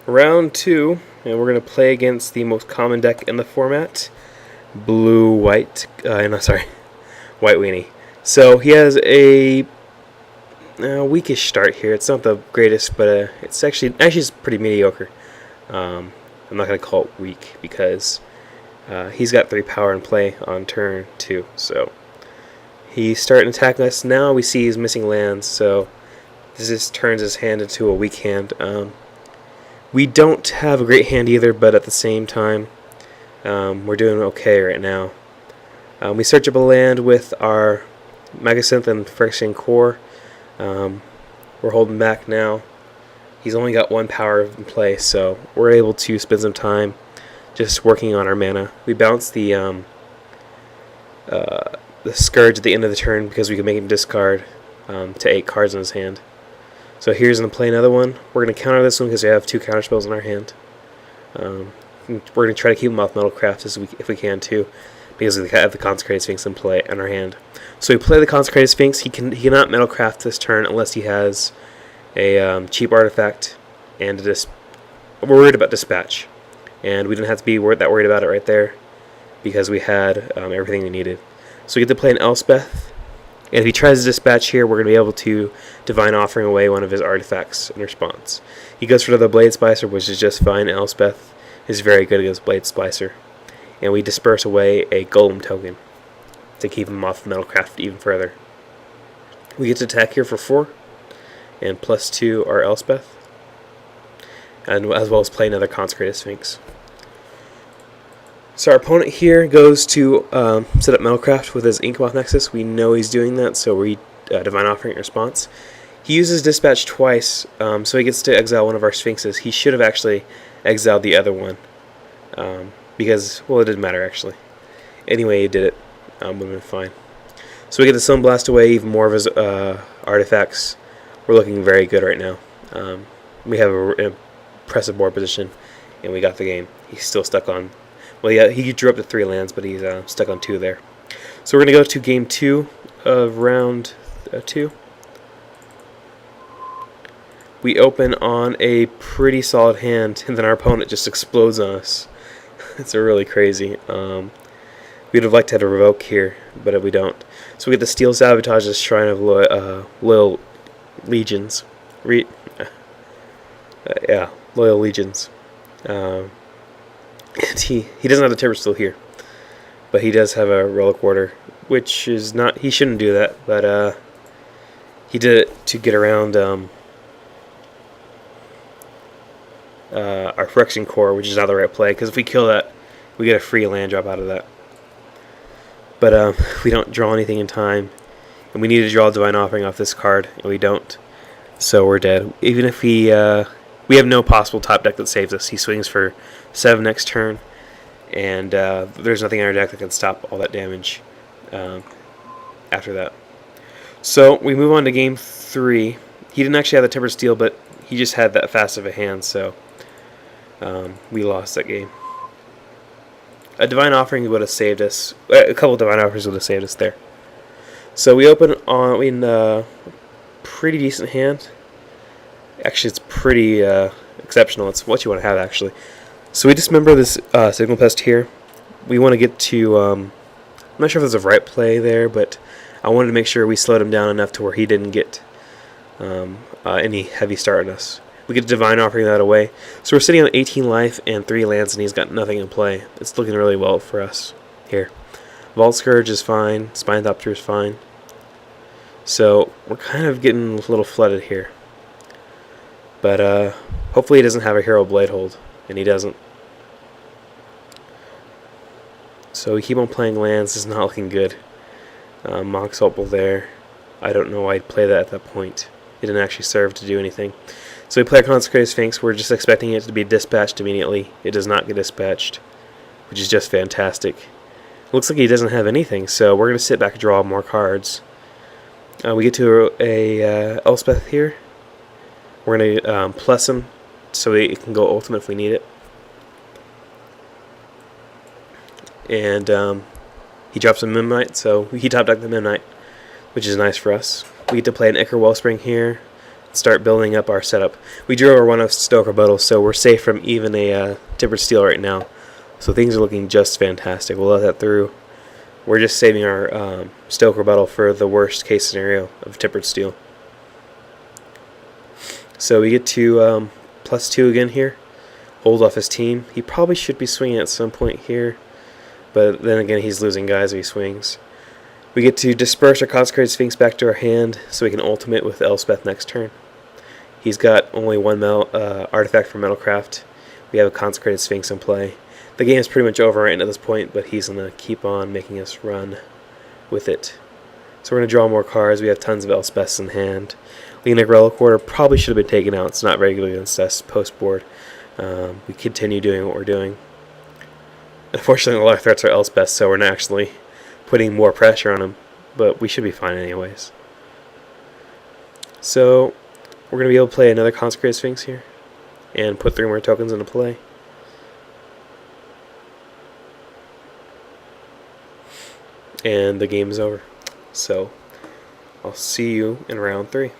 Round 2, and we're going to play against the most common deck in the format, blue-white, sorry, white weenie. So he has a weakish start here. It's not the greatest, but it's actually it's pretty mediocre. I'm not going to call it weak because he's got 3 power in play on turn 2. So he's starting attacking us. Now we see he's missing lands, so this just turns his hand into a weak hand. We don't have a great hand either, but at the same time, we're doing okay right now. We search up a land with our Megasynth and Phyrexian Core. We're holding back now. He's only got 1 power in play, so we're able to spend some time just working on our mana. We bounce the Scourge at the end of the turn because we can make him discard to 8 cards in his hand. So here's going to play another one. We're going to counter this one because we have 2 counter spells in our hand. We're going to try to keep him off Metalcraft if we can too, because we have the Consecrated Sphinx in play in our hand. So we play the Consecrated Sphinx. He cannot Metalcraft this turn unless he has a cheap artifact and we're worried about Dispatch, and we didn't have to be that worried about it right there because we had everything we needed. So we get to play an Elspeth. And if he tries to dispatch here, we're going to be able to Divine Offering away one of his artifacts in response. He goes for the Blade Splicer, which is just fine. Elspeth is very good against Blade Splicer. And we disperse away a Golem token to keep him off Metalcraft even further. We get to attack here for 4, and +2 our Elspeth, and as well as play another Consecrated Sphinx. So our opponent here goes to set up Metalcraft with his Inkmoth Nexus. We know he's doing that, so we Divine Offering in response. He uses Dispatch twice, so he gets to exile one of our Sphinxes. He should have actually exiled the other one, because, well, it didn't matter actually. Anyway, he did it. Would have been fine. So we get the Sunblast away, even more of his artifacts. We're looking very good right now. We have an impressive board position, and we got the game. He's still stuck on... Well, yeah, he drew up to 3 lands, but he's stuck on 2 there. So we're going to go to game 2 of round 2. We open on a pretty solid hand, and then our opponent just explodes on us. It's really crazy. We'd have liked to have a revoke here, but we don't. So we get the Steel Sabotage, this Shrine of Loyal Legions. Loyal Legions. And he doesn't have the Timber Steel here, but he does have a Relic Warder, which is not... He shouldn't do that, but he did it to get around our Phyrexian Core, which is not the right play, because if we kill that, we get a free land drop out of that. But we don't draw anything in time, and we need to draw a Divine Offering off this card, and we don't, so we're dead. Even if we have no possible top deck that saves us. He swings for 7 next turn, and there's nothing in our deck that can stop all that damage after that. So we move on to game 3. He didn't actually have the Timber Steel, but he just had that fast of a hand, so we lost that game. A Divine Offering would have saved us. A couple of Divine Offerings would have saved us there. So we open in a pretty decent hand. Actually, it's pretty exceptional. It's what you want to have, actually. So we dismember this Signal Pest here. We want to get to... I'm not sure if there's a right play there, but I wanted to make sure we slowed him down enough to where he didn't get any heavy start on us. We get a Divine Offering that away. So we're sitting on 18 life and 3 lands, and he's got nothing in play. It's looking really well for us here. Vault Scourge is fine. Spinethopter is fine. So we're kind of getting a little flooded here. But hopefully he doesn't have a Hero Blade Hold, and he doesn't. So we keep on playing lands. It's not looking good. Mox Opal there. I don't know why I'd play that at that point. It didn't actually serve to do anything. So we play our Consecrated Sphinx. We're just expecting it to be dispatched immediately. It does not get dispatched, which is just fantastic. Looks like he doesn't have anything, so we're going to sit back and draw more cards. We get to a Elspeth here. We're going to plus him so it can go ultimate if we need it. And he drops a Memnite, so he top decked the Memnite, which is nice for us. We get to play an Ichor Wellspring here. start building up our setup. We drew over one of Stoic Rebuttal, so we're safe from even a Tempered Steel right now. So things are looking just fantastic. We'll let that through. We're just saving our Stoic Rebuttal for the worst case scenario of Tempered Steel. So we get to +2 again here. Hold off his team. He probably should be swinging at some point here, but then again he's losing guys if he swings. We get to disperse our Consecrated Sphinx back to our hand so we can ultimate with Elspeth next turn. He's got only one artifact for Metalcraft. We have a Consecrated Sphinx in play. The game is pretty much over right at this point, but he's going to keep on making us run with it. So we're going to draw more cards. We have tons of Elspeths in hand. Leonic Relic Order probably should have been taken out. It's not regularly against us post-board. We continue doing what we're doing. Unfortunately, a lot of threats are Elspeth, so we're not actually putting more pressure on him, but we should be fine anyways. So we're going to be able to play another Consecrated Sphinx here and put 3 more tokens into play. And the game is over. So I'll see you in round 3.